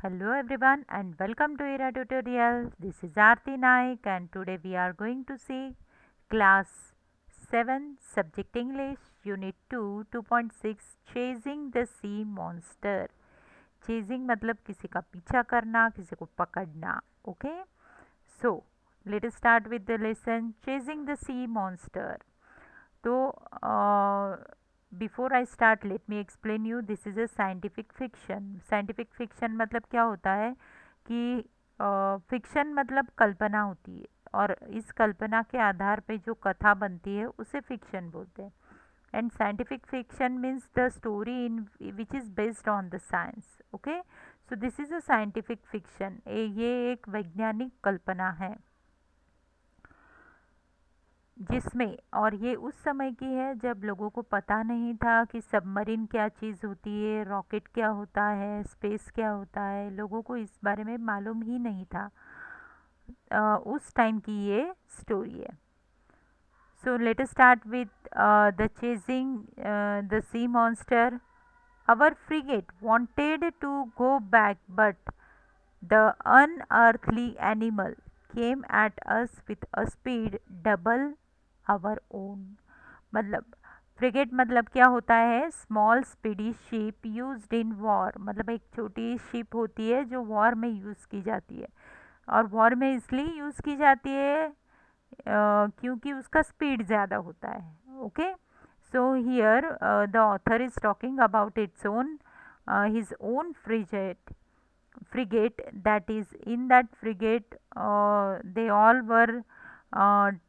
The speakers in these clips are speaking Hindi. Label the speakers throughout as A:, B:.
A: Hello everyone and welcome to Era Tutorial. This is Aarti Naik and today we are going to see class 7 subject English unit 2 2.6 Chasing the Sea Monster. Chasing मतलब किसी का पीछा करना, किसी को पकड़ना. Okay? So, let us start with the lesson Chasing the Sea Monster. तो before I start let me explain you this is a scientific fiction. Scientific fiction मतलब क्या होता है कि फिक्शन मतलब कल्पना होती है और इस कल्पना के आधार पे जो कथा बनती है उसे फिक्शन बोलते हैं. And scientific fiction means the story in which is based on the science. Okay, so this is a scientific fiction. ये एक वैज्ञानिक कल्पना है जिसमें, और ये उस समय की है जब लोगों को पता नहीं था कि सबमरीन क्या चीज़ होती है, रॉकेट क्या होता है, स्पेस क्या होता है. लोगों को इस बारे में मालूम ही नहीं था. उस टाइम की ये स्टोरी है. So let us start with the chasing the sea monster. Our frigate wanted to go back but the unearthly animal came at us with a speed double our own. मतलब फ्रिगेट मतलब क्या होता है, small speedy ship used in war. मतलब एक छोटी शिप होती है जो वॉर में यूज़ की जाती है. और वॉर में इसलिए यूज़ की जाती है क्योंकि उसका स्पीड ज़्यादा होता है. Okay, so here the author is talking about its own his own frigate. That is, in that frigate they all were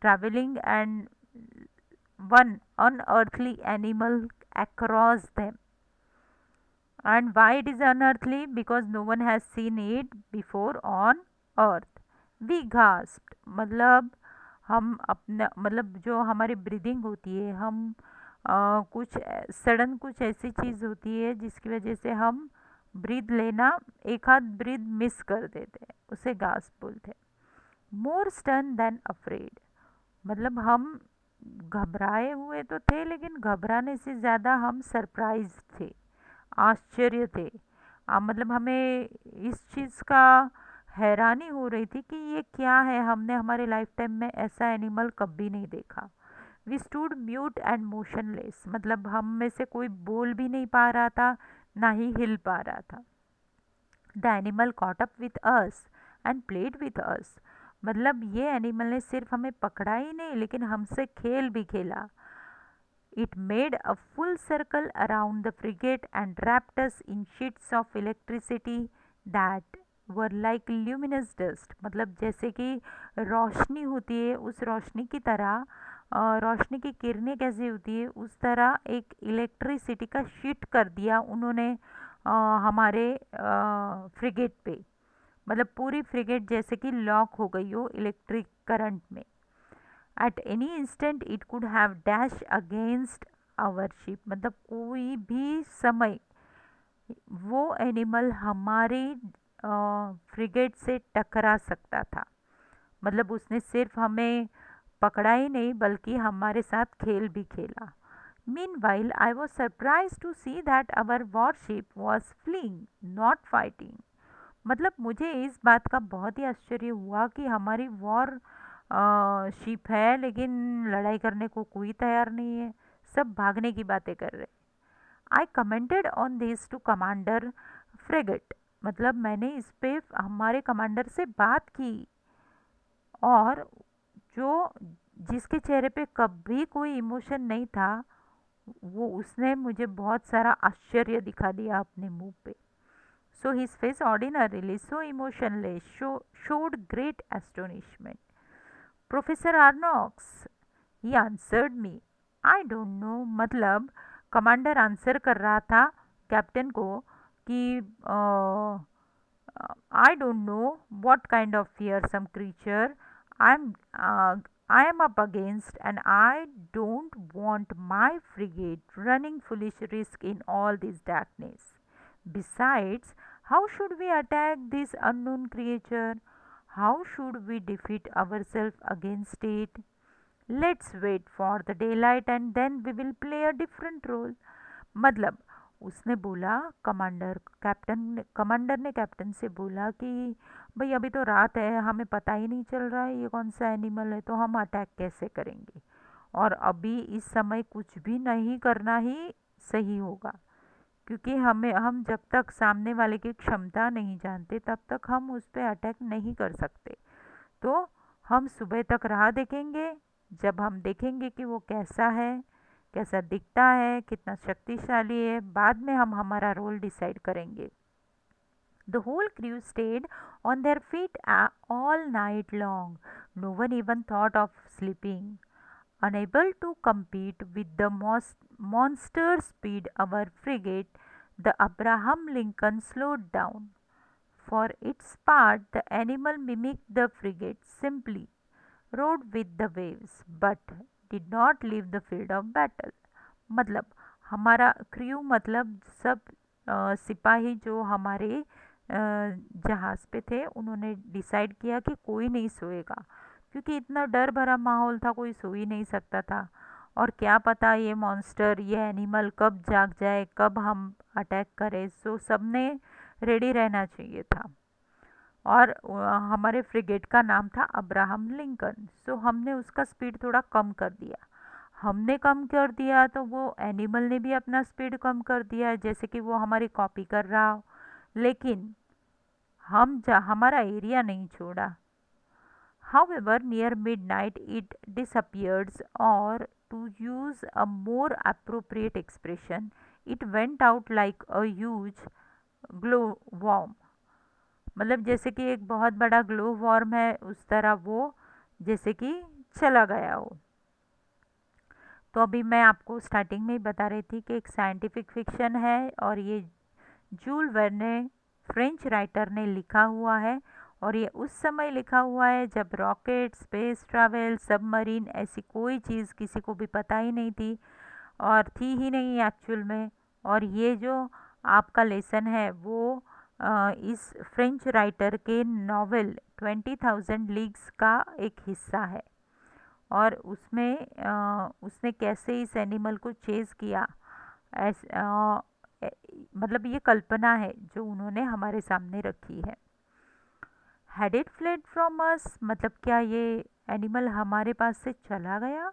A: traveling, and one unearthly animal across them. And why it is unearthly? Because no one has seen it before on earth. We gasped. मतलब हम अपना, मतलब जो हमारी ब्रीदिंग होती है, हम कुछ सडन कुछ ऐसी चीज़ होती है जिसकी वजह से हम ब्रीद लेना, एक आध ब्रीद मिस कर देते हैं, उसे गास्प बोलते हैं. मोर स्टन देन अफ्रेड. मतलब हम घबराए हुए तो थे, लेकिन घबराने से ज़्यादा हम सरप्राइज थे, आश्चर्य थे. मतलब हमें इस चीज़ का हैरानी हो रही थी कि ये क्या है, हमने हमारे लाइफ टाइम में ऐसा एनिमल कभी नहीं देखा. We stood mute and motionless. मतलब हम में से कोई बोल भी नहीं पा रहा था, ना ही हिल पा रहा था. The animal caught up with us and played with us. मतलब ये एनिमल ने सिर्फ हमें पकड़ा ही नहीं, लेकिन हमसे खेल भी खेला. It made a full circle around the frigate and wrapped us in sheets of electricity that were like luminous dust. मतलब जैसे कि रोशनी होती है, उस रोशनी की तरह रोशनी की किरणें कैसी होती है उस तरह एक इलेक्ट्रिसिटी का शीट कर दिया उन्होंने हमारे फ्रिगेट पे. मतलब पूरी फ्रिगेट जैसे कि लॉक हो गई हो इलेक्ट्रिक करंट में. At any instant it could have dash against our ship. मतलब कोई भी समय वो एनिमल हमारी फ्रिगेट से टकरा सकता था. मतलब उसने सिर्फ हमें पकड़ा ही नहीं बल्कि हमारे साथ खेल भी खेला. Meanwhile I was surprise to see that our warship was fleeing not fighting. मतलब मुझे इस बात का बहुत ही आश्चर्य हुआ कि हमारी वॉर शिप है लेकिन लड़ाई करने को कोई तैयार नहीं है, सब भागने की बातें कर रहे. I commented on this to commander Farragut. मतलब मैंने इस पे हमारे कमांडर से बात की, और जो जिसके चेहरे पे कभी कोई इमोशन नहीं था, वो उसने मुझे बहुत सारा आश्चर्य दिखा दिया अपने मुंह पे. So his face ordinarily so emotionless showed great astonishment. Professor Arnox, he answered me. I don't know. मतलब कमांडर आंसर कर रहा था कैप्टन को कि I don't know what kind of fearsome creature I'm I am up against, and I don't want my frigate running foolish risk in all this darkness. Besides, how should we attack this unknown creature? How should we defeat ourselves against it? Let's wait for the daylight and then we will play a different role. मतलब उसने बोला, कमांडर ने कैप्टन से बोला कि भाई अभी तो रात है, हमें पता ही नहीं चल रहा है ये कौन सा एनिमल है, तो हम अटैक कैसे करेंगे। और अभी इस समय कुछ भी नहीं करना ही सही होगा, क्योंकि हम जब तक सामने वाले की क्षमता नहीं जानते तब तक हम उस पर अटैक नहीं कर सकते। तो हम सुबह तक राह देखेंगे, जब हम देखेंगे कि वो कैसा है, कैसा दिखता है, कितना शक्तिशाली है, बाद में हम हमारा रोल डिसाइड करेंगे। The whole crew stayed on their feet all night long. No one even thought of sleeping. Unable to compete with the monster speed of our frigate, the Abraham Lincoln slowed down. For its part, the animal mimicked the frigate simply, rode with the waves, but did not leave the field of battle. मतलब हमारा क्रू मतलब सब सिपाही जो हमारे जहाज़ पे थे, उन्होंने डिसाइड किया कि कोई नहीं सोएगा, क्योंकि इतना डर भरा माहौल था, कोई सो ही नहीं सकता था। और क्या पता ये मॉन्स्टर, ये एनिमल कब जाग जाए, कब हम अटैक करें। सो सबने रेडी रहना चाहिए था। और हमारे फ्रिगेट का नाम था अब्राहम लिंकन। सो हमने उसका स्पीड थोड़ा कम कर दिया। हमने कम कर दिया तो वो एनिमल ने भी अपना स्पीड कम कर दिया, जैसे कि वो हमारी कॉपी कर रहा हो। लेकिन हमारा एरिया नहीं छोड़ा। However, near midnight it disappears, or to use a more appropriate expression, it went out like a huge glowworm। मतलब जैसे कि एक बहुत बड़ा ग्लो वॉर्म है, उस तरह वो जैसे कि चला गया हो। तो अभी मैं आपको स्टार्टिंग में ही बता रही थी कि एक साइंटिफिक फिक्शन है, और ये जूल वर्ने फ्रेंच राइटर ने लिखा हुआ है। और ये उस समय लिखा हुआ है जब रॉकेट, स्पेस ट्रैवल, सबमरीन ऐसी कोई चीज़ किसी को भी पता ही नहीं थी, और थी ही नहीं एक्चुअल में। और ये जो आपका लेसन है वो इस फ्रेंच राइटर के नॉवेल 20,000 लीग्स का एक हिस्सा है। और उसमें उसने कैसे इस एनिमल को चेज़ किया, मतलब ये कल्पना है जो उन्होंने हमारे सामने रखी है। Had it fled from us, मतलब क्या ये एनिमल हमारे पास से चला गया।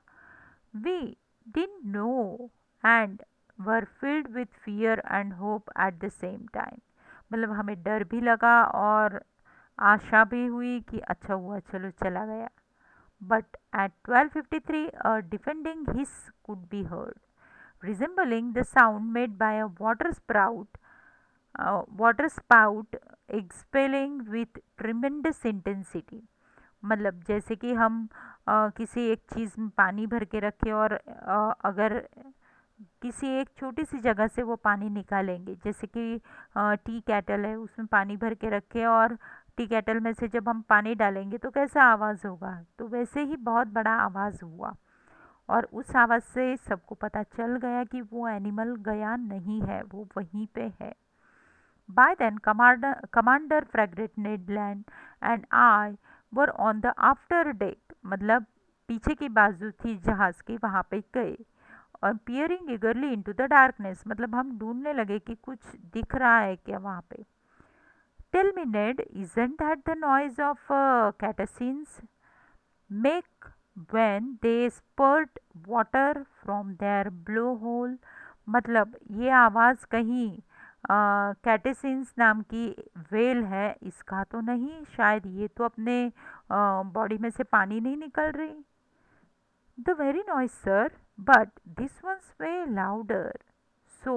A: We didn't know and were filled with fear and hope at the same time. मतलब हमें डर भी लगा और आशा भी हुई कि अच्छा हुआ चलो चला गया। But at 12:53 a defending hiss could be heard, resembling the sound made by a water spout expelling with tremendous intensity। मतलब जैसे कि हम किसी एक चीज़ में पानी भर के रखें, और अगर किसी एक छोटी सी जगह से वो पानी निकालेंगे, जैसे कि टी कैटल है, उसमें पानी भर के रखें और टी कैटल में से जब हम पानी डालेंगे तो कैसा आवाज़ होगा, तो वैसे ही बहुत बड़ा आवाज़ हुआ। और उस आवाज़ से सबको पता चल गया कि वो एनिमल गया नहीं है, वो वहीं पे है। By then commander Farragut Ned Land and I were on the after deck, मतलब पीछे की बाजू थी जहाज़ की, वहाँ पे गए। और पियरिंग ईगरली इनटू द डार्कनेस, मतलब हम ढूंढने लगे कि कुछ दिख रहा है क्या वहाँ पे। Tell me Ned, isn't that the noise of cetaceans make when they spurt water from their blowhole। मतलब ये आवाज़ कहीं कैटेसिन्स नाम की वेल है इसका तो नहीं, शायद ये तो अपने बॉडी में से पानी नहीं निकल रही। The very noise, sir, but this one's way louder, so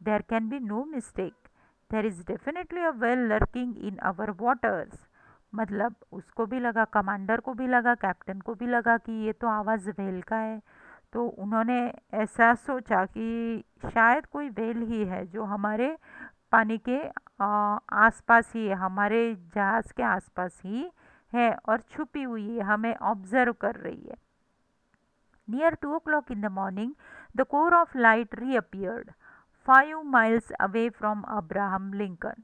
A: there can be no mistake. There is definitely a whale lurking in our waters। मतलब उसको भी लगा, कमांडर को भी लगा, कैप्टन को भी लगा कि ये तो आवाज़ व्हेल का है। तो उन्होंने ऐसा सोचा कि शायद कोई व्हेल ही है जो हमारे पानी के आसपास ही है, हमारे जहाज़ के आसपास ही है और छुपी हुई है, हमें ऑब्जर्व कर रही है। Near 2 o'clock in the morning, the core of light reappeared, 5 miles away from Abraham Lincoln।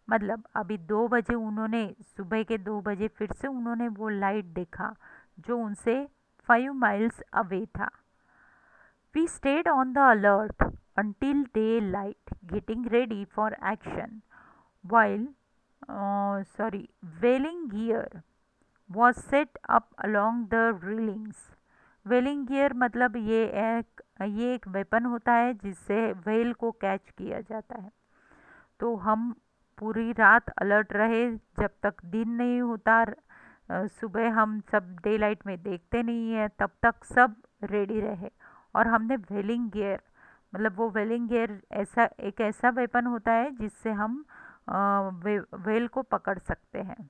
A: मतलब अभी 2 बजे, उन्होंने सुबह के 2 बजे फिर से उन्होंने वो लाइट देखा जो उनसे 5 माइल्स अवे था। We stayed on the alert until daylight, getting ready for action. While, whaling gear was set up along the railings. व्हेलिंग gear मतलब ये एक वेपन होता है जिससे व्हेल को कैच किया जाता है। तो हम पूरी रात अलर्ट रहे जब तक दिन नहीं होता। सुबह हम सब डे लाइट में देखते नहीं है, तब तक सब रेडी रहे। और हमने व्हेलिंग गियर मतलब वो व्हेलिंग गियर ऐसा वेपन होता है जिससे हम व्हेल को पकड़ सकते हैं,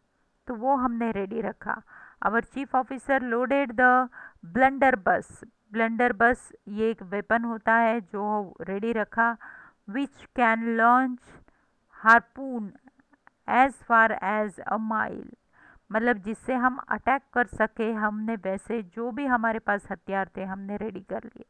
A: तो वो हमने रेडी रखा। Our chief officer loaded the blunderbuss. Blunderbuss ये एक वेपन होता है जो रेडी रखा, which can launch harpoon as far as a mile, मतलब जिससे हम अटैक कर सके। हमने वैसे जो भी हमारे पास हथियार थे हमने रेडी कर लिए।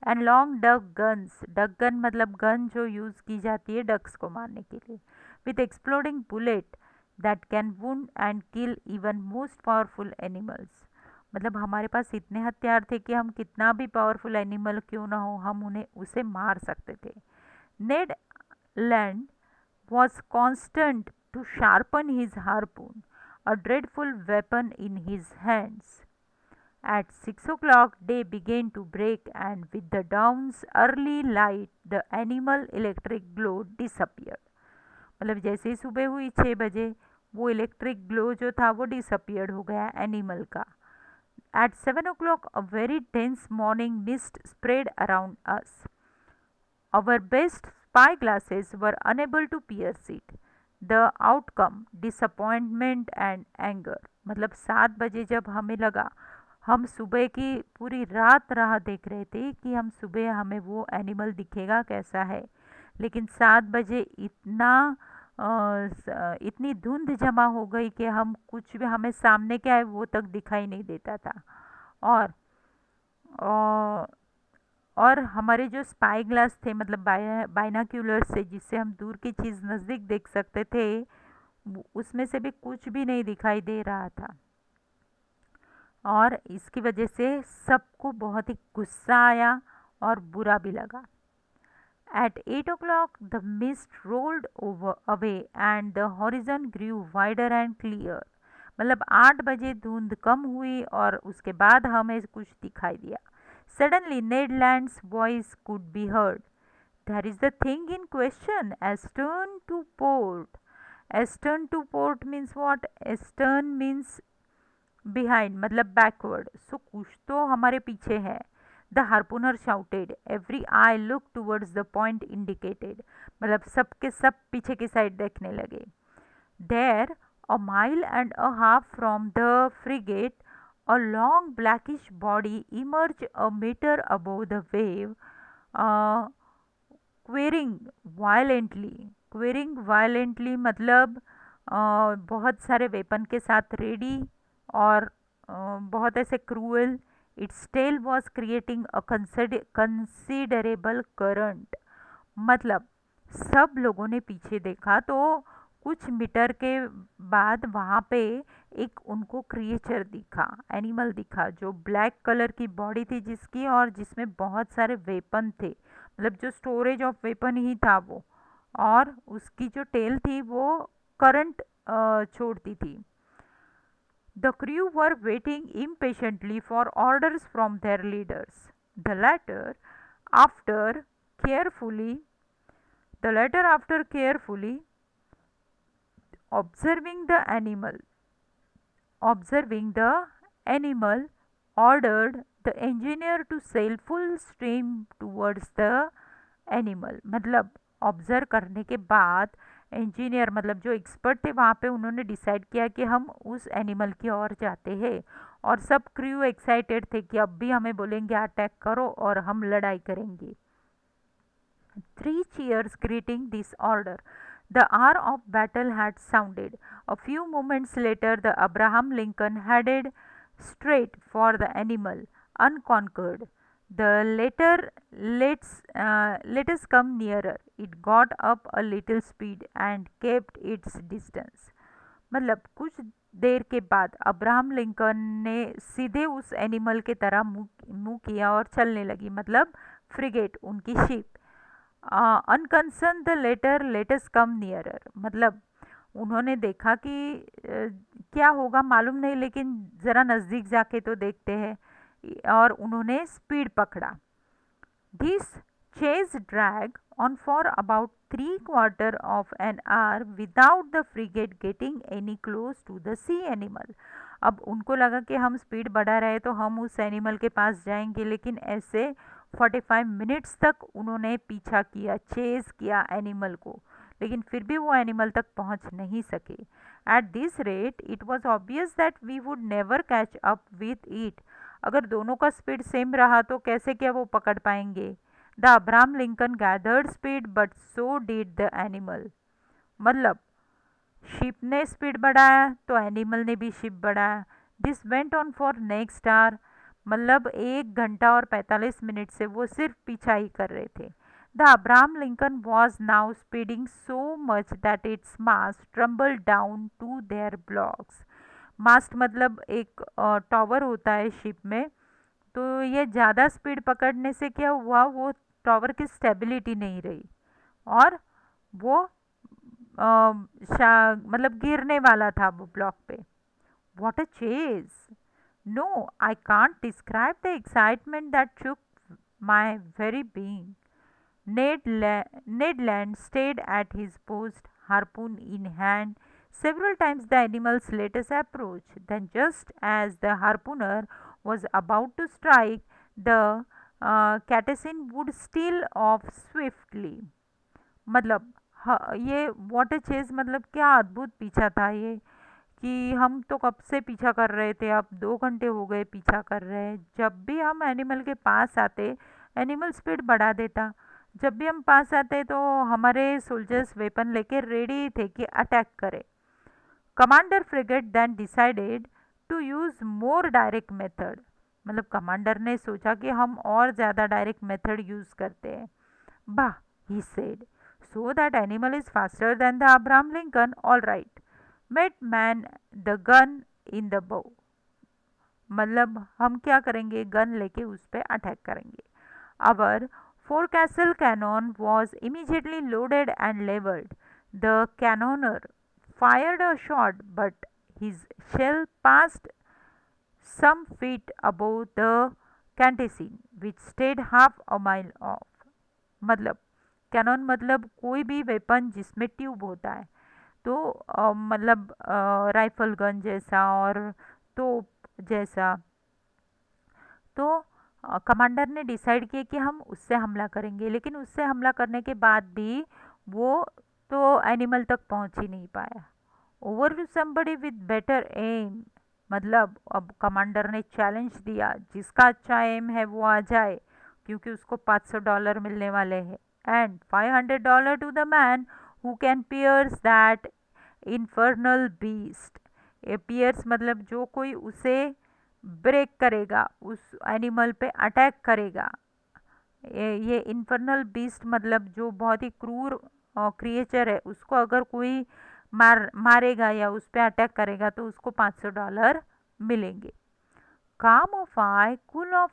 A: And long duck guns, duck gun मतलब गन जो यूज़ की जाती है डक्स को मारने के लिए, with exploding bullet that can wound and kill even most powerful animals. मतलब हमारे पास इतने हथियार थे कि हम कितना भी पावरफुल एनिमल क्यों ना हो हम उन्हें उसे मार सकते थे। नेड land was constant to sharpen his harpoon, a dreadful weapon in his hands. At 6 o'clock, day began to break, and with the dawn's early light, the animal electric glow disappeared. मतलब जैसे ही सुबह हुई 6 बजे वो इलेक्ट्रिक ग्लो जो था वो डिसअपियर्ड हो गया एनिमल का। At 7 o'clock, a very dense morning mist spread around us. Our best spy glasses were unable to pierce it. The outcome, disappointment and anger. मतलब 7 बजे जब हमें लगा, हम सुबह की पूरी रात राह देख रहे थे कि हम सुबह हमें वो एनिमल दिखेगा कैसा है, लेकिन 7 बजे इतनी धुंध जमा हो गई कि हम कुछ भी हमें सामने क्या है वो तक दिखाई नहीं देता था। और और हमारे जो स्पाई ग्लास थे मतलब बाइनाक्यूलर्स से जिससे हम दूर की चीज़ नज़दीक देख सकते थे, उसमें से भी कुछ भी नहीं दिखाई दे रहा था। और इसकी वजह से सबको बहुत ही गुस्सा आया और बुरा भी लगा। At 8 o'clock, the mist rolled away and the horizon grew wider and clear. मतलब 8 बजे धुंध कम हुई और उसके बाद हमें कुछ दिखाई दिया। Suddenly, Ned Land's voice could be heard. There is the thing in question. Astern to port. Astern to port means what? Astern means behind, मतलब backward. So कुछ तो हमारे पीछे है। The harpooner shouted. Every eye looked towards the point indicated. मतलब सबके सब पीछे की साइड देखने लगे। There, a mile and a half from the frigate, a long blackish body emerged a meter above the wave, uh, queering violently. Queering violently मतलब बहुत सारे वेपन के साथ रेडी और बहुत ऐसे cruel. Its tail was creating a considerable current. मतलब सब लोगों ने पीछे देखा तो कुछ मीटर के बाद वहाँ पे एक उनको क्रिएचर दिखा, एनिमल दिखा जो ब्लैक कलर की बॉडी थी जिसकी और जिसमें बहुत सारे वेपन थे, मतलब जो स्टोरेज ऑफ वेपन ही था वो। और उसकी जो टेल थी वो करंट छोड़ती थी। The crew were waiting impatiently for orders from their leaders. The latter, after carefully, after carefully observing the animal, observing the animal, ordered the engineer to sail full stream towards the animal. मतलब ऑब्जर्व करने के बाद इंजीनियर मतलब जो एक्सपर्ट थे वहाँ पे उन्होंने डिसाइड किया कि हम उस एनिमल की ओर जाते हैं। और सब क्रू एक्साइटेड थे कि अब भी हमें बोलेंगे अटैक करो और हम लड़ाई करेंगे। 3 cheers greeting this order. The hour of battle had sounded. A few moments later, the Abraham Lincoln headed straight for the animal, unconquered. The latter let us come nearer. It got up a little speed and kept its distance. मतलब कुछ देर के बाद अब्राहम लिंकन ने सीधे उस एनिमल के तरह मुंह मुंह किया और चलने लगी, मतलब फ्रिगेट उनकी ship. Unconcern the latter let us come nearer, मतलब उन्होंने देखा कि क्या होगा मालूम नहीं, लेकिन ज़रा नज़दीक जाके तो देखते हैं, और उन्होंने स्पीड पकड़ा। This chase dragged on for about 3/4 of an hour without the frigate getting any close to the sea animal. अब उनको लगा कि हम स्पीड बढ़ा रहे तो हम उस एनिमल के पास जाएंगे, लेकिन ऐसे 45 मिनट्स तक उन्होंने पीछा किया, चेज किया एनिमल को, लेकिन फिर भी वो एनिमल तक पहुंच नहीं सके। At this rate it was obvious that we would never catch up with it. अगर दोनों का स्पीड सेम रहा तो कैसे क्या वो पकड़ पाएंगे। The Abraham Lincoln gathered speed but so did the animal, मतलब शिप ने स्पीड बढ़ाया तो एनिमल ने भी शिप बढ़ाया। This went on for next hour, मतलब 1 घंटा और 45 मिनट से वो सिर्फ पीछा ही कर रहे थे। The Abraham Lincoln was now speeding so much that its mast trembled down to their blocks. Mast मतलब एक टॉवर होता है शिप में, तो ये ज़्यादा स्पीड पकड़ने से क्या हुआ, वो टॉवर की स्टेबिलिटी नहीं रही और वो मतलब गिरने वाला था वो ब्लॉक पे। What a chase! No, I can't describe the excitement that took my very being. Ned Land stayed at his post, harpoon in hand. Several times the animals let us approach. Then, just as the harpooner was about to strike, the catacin would steal off swiftly. मतलब ये वाटर चेज मतलब क्या अद्भुत पीछा था ये, कि हम तो कब से पीछा कर रहे थे, अब 2 घंटे हो गए पीछा कर रहे हैं। जब भी हम एनिमल के पास आते एनिमल स्पीड बढ़ा देता, जब भी हम पास आते तो हमारे सोल्जर्स वेपन लेके रेडी थे कि अटैक करें। Commander frigate then decided to use more direct method, मतलब कमांडर ने सोचा कि हम और ज़्यादा डायरेक्ट मेथड यूज़ करते हैं। Bah, he said, so that animal is faster than the Abraham Lincoln, all right. Met man the gun in the bow. मतलब हम क्या करेंगे, गन लेके उस पर अटैक करेंगे। Our forecastle cannon was immediately loaded and leveled. The cannoneer fired a shot, but his shell passed some feet above the canteen, which stayed half a mile off. मतलब कैनन मतलब कोई भी वेपन जिसमें ट्यूब होता है, तो मतलब राइफल गन जैसा और तोप जैसा। तो कमांडर ने डिसाइड किया कि हम उससे हमला करेंगे, लेकिन उससे हमला करने के बाद भी वो तो एनिमल तक पहुंच ही नहीं पाया। Over to somebody with better aim, मतलब अब कमांडर ने चैलेंज दिया, जिसका अच्छा एम है वो आ जाए, क्योंकि उसको $500 मिलने वाले हैं। And $500 to the man who can pierce that infernal beast. Pierce मतलब जो कोई उसे ब्रेक करेगा, उस एनिमल पे अटैक करेगा। ये इन्फर्नल बीस्ट मतलब जो बहुत ही क्रूर क्रिएचर है, उसको अगर कोई मारेगा या उस पर अटैक करेगा तो उसको $500 मिलेंगे। Calm of eye, cool of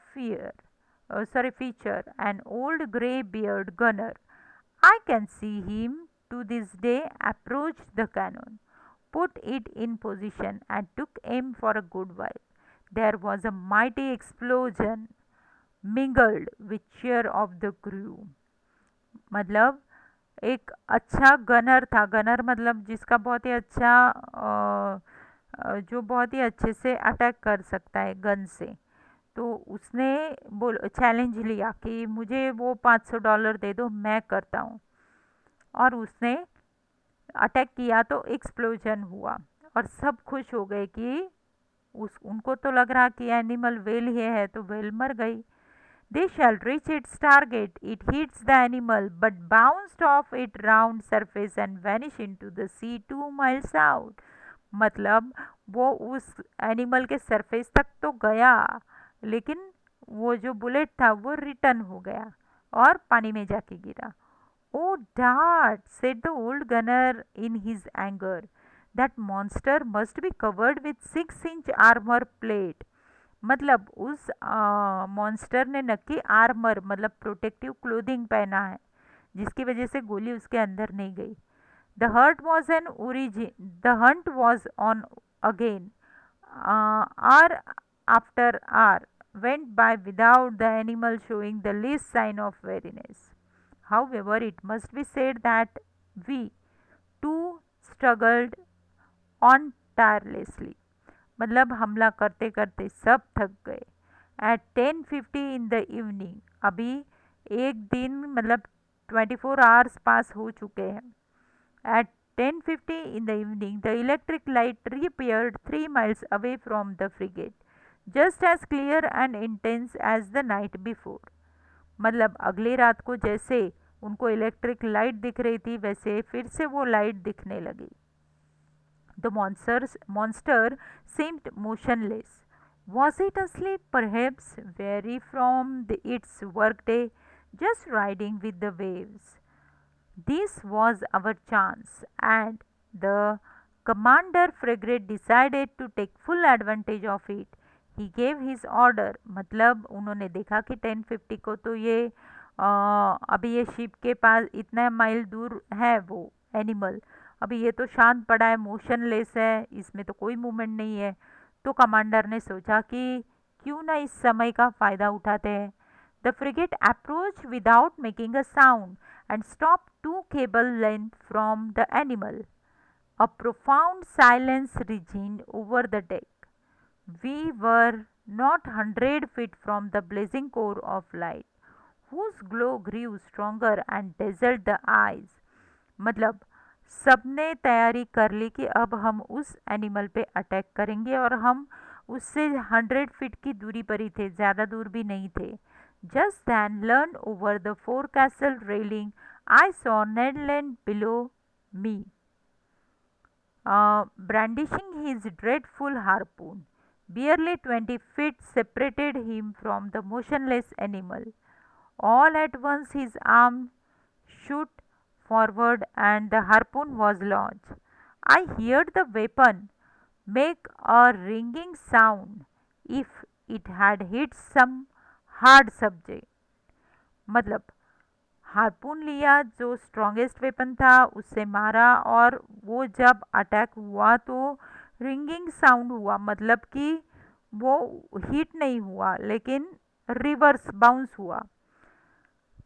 A: feature, an old grey-beard gunner. I can see him to this day approached the cannon, put it in position, and took aim for a good while. There was a mighty explosion mingled with cheer of the crew. मतलब एक अच्छा गनर था, गनर मतलब जिसका बहुत ही अच्छा जो बहुत ही अच्छे से अटैक कर सकता है गन से। तो उसने बोल चैलेंज लिया कि मुझे वो $500 दे दो, मैं करता हूँ। और उसने अटैक किया तो एक्सप्लोजन हुआ और सब खुश हो गए कि उनको तो लग रहा कि एनिमल वेल ही है, तो वेल मर गई। They shall reach its target. It hits the animal, but bounced off its round surface and vanished into the sea 2 miles out. मतलब वो उस एनिमल के सरफेस तक तो गया, लेकिन वो जो बुलेट था वो रिटर्न हो गया और पानी में जाके गिरा। Oh, Dart, said the old gunner in his anger. That monster must be covered with 6 inch armour plate. मतलब उस मॉन्स्टर ने नक्की आर्मर मतलब प्रोटेक्टिव क्लोथिंग पहना है, जिसकी वजह से गोली उसके अंदर नहीं गई। The hurt was an origin the hunt was on again. hour after hour went by without the animal showing the least sign of weariness. However, it must be said that we too struggled on tirelessly. मतलब हमला करते करते सब थक गए। एट 10:50 इन द इवनिंग, अभी एक दिन मतलब 24 आवर्स पास हो चुके हैं। At 10:50 in the evening, the electric light reappeared 3 miles away from the frigate, just as clear and intense as the night before. मतलब अगली रात को जैसे उनको इलेक्ट्रिक लाइट दिख रही थी, वैसे फिर से वो लाइट दिखने लगी। The monster seemed motionless. Was it asleep, perhaps, weary from its workday, just riding with the waves? This was our chance, and the commander frigate decided to take full advantage of it. He gave his order, मतलब उन्होंने देखा कि 10:50 को तो ये अभी ये शिप के पास इतना माइल दूर है वो एनिमल, अभी ये तो शांत पड़ा है, मोशनलेस है, इसमें तो कोई मूवमेंट नहीं है। तो कमांडर ने सोचा कि क्यों ना इस समय का फ़ायदा उठाते हैं। The frigate approach without making a sound and stopped 2 cable lengths from the animal. A profound silence reigned over the deck. We were not 100 feet from the blazing core of light, whose glow grew stronger and dazzled the eyes. मतलब सबने तैयारी कर ली कि अब हम उस एनिमल पे अटैक करेंगे, और हम उससे 100 फीट की दूरी पर ही थे, ज़्यादा दूर भी नहीं थे। Just then, leaned over the forecastle railing, I saw Ned Land below me, brandishing his dreadful harpoon. Barely 20 feet separated him from the motionless animal. All at once, his arm shot forward and the harpoon was launched. I heard the weapon make a ringing sound if it had hit some hard subject. मतलब हार्पून लिया, जो स्ट्रॉन्गेस्ट वेपन था उससे मारा, और वो जब अटैक हुआ तो रिंगिंग साउंड हुआ, मतलब कि वो हिट नहीं हुआ लेकिन रिवर्स बाउंस हुआ।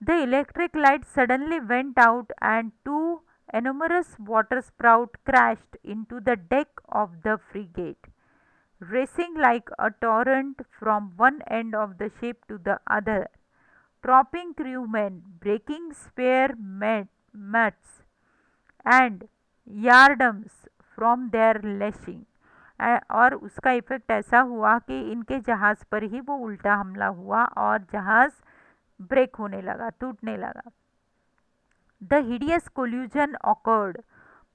A: The electric light suddenly went out and 2 enormous water sprout crashed into the deck of the frigate, racing like a torrent from one end of the ship to the other, dropping crewmen, breaking spare mats and yardarms from their lashing। और उसका इफेक्ट ऐसा हुआ कि इनके जहाज़ पर ही वो उल्टा हमला हुआ और जहाज़ ब्रेक होने लगा, टूटने लगा। द हिडियस कोल्यूजन ऑकर्ड,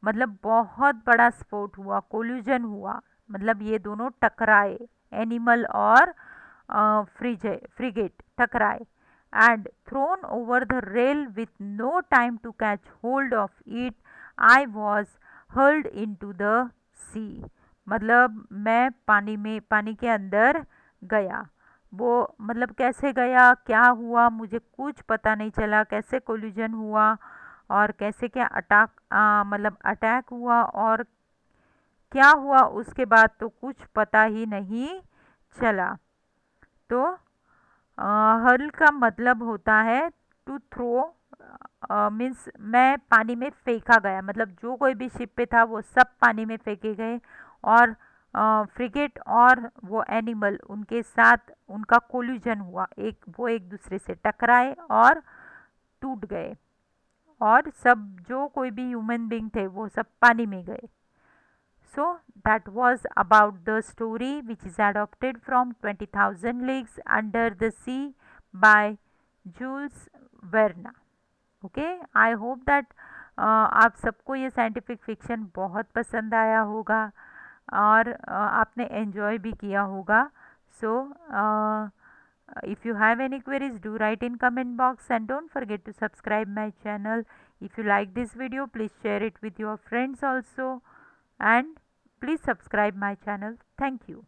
A: मतलब बहुत बड़ा स्फोट हुआ, कोल्यूजन हुआ, मतलब ये दोनों टकराए, एनिमल और फ्रिगेट टकराए। And thrown over the rail with no time to catch hold of it, I was hurled into the sea। मतलब मैं पानी के अंदर गया। वो मतलब कैसे गया, क्या हुआ, मुझे कुछ पता नहीं चला, कैसे कोलिजन हुआ और कैसे क्या मतलब अटैक हुआ और क्या हुआ उसके बाद तो कुछ पता ही नहीं चला। तो हर्ल का मतलब होता है टू थ्रो, मीन्स मैं पानी में फेंका गया, मतलब जो कोई भी शिप पे था वो सब पानी में फेंके गए, और फ्रिगेट और वो एनिमल उनके साथ उनका कोल्यूजन हुआ, वो एक दूसरे से टकराए और टूट गए, और सब जो कोई भी ह्यूमन बीइंग थे वो सब पानी में गए। So that was about the story which is adapted from 20,000 Leagues Under the Sea by Jules Verne. Okay, I hope that आप सबको ये साइंटिफिक फिक्शन बहुत पसंद आया होगा और आपने एंजॉय भी किया होगा। So if you have any queries, do write in comment box and don't forget to subscribe my channel. If you like this video, please share it with your friends also. and please subscribe my channel. Thank you.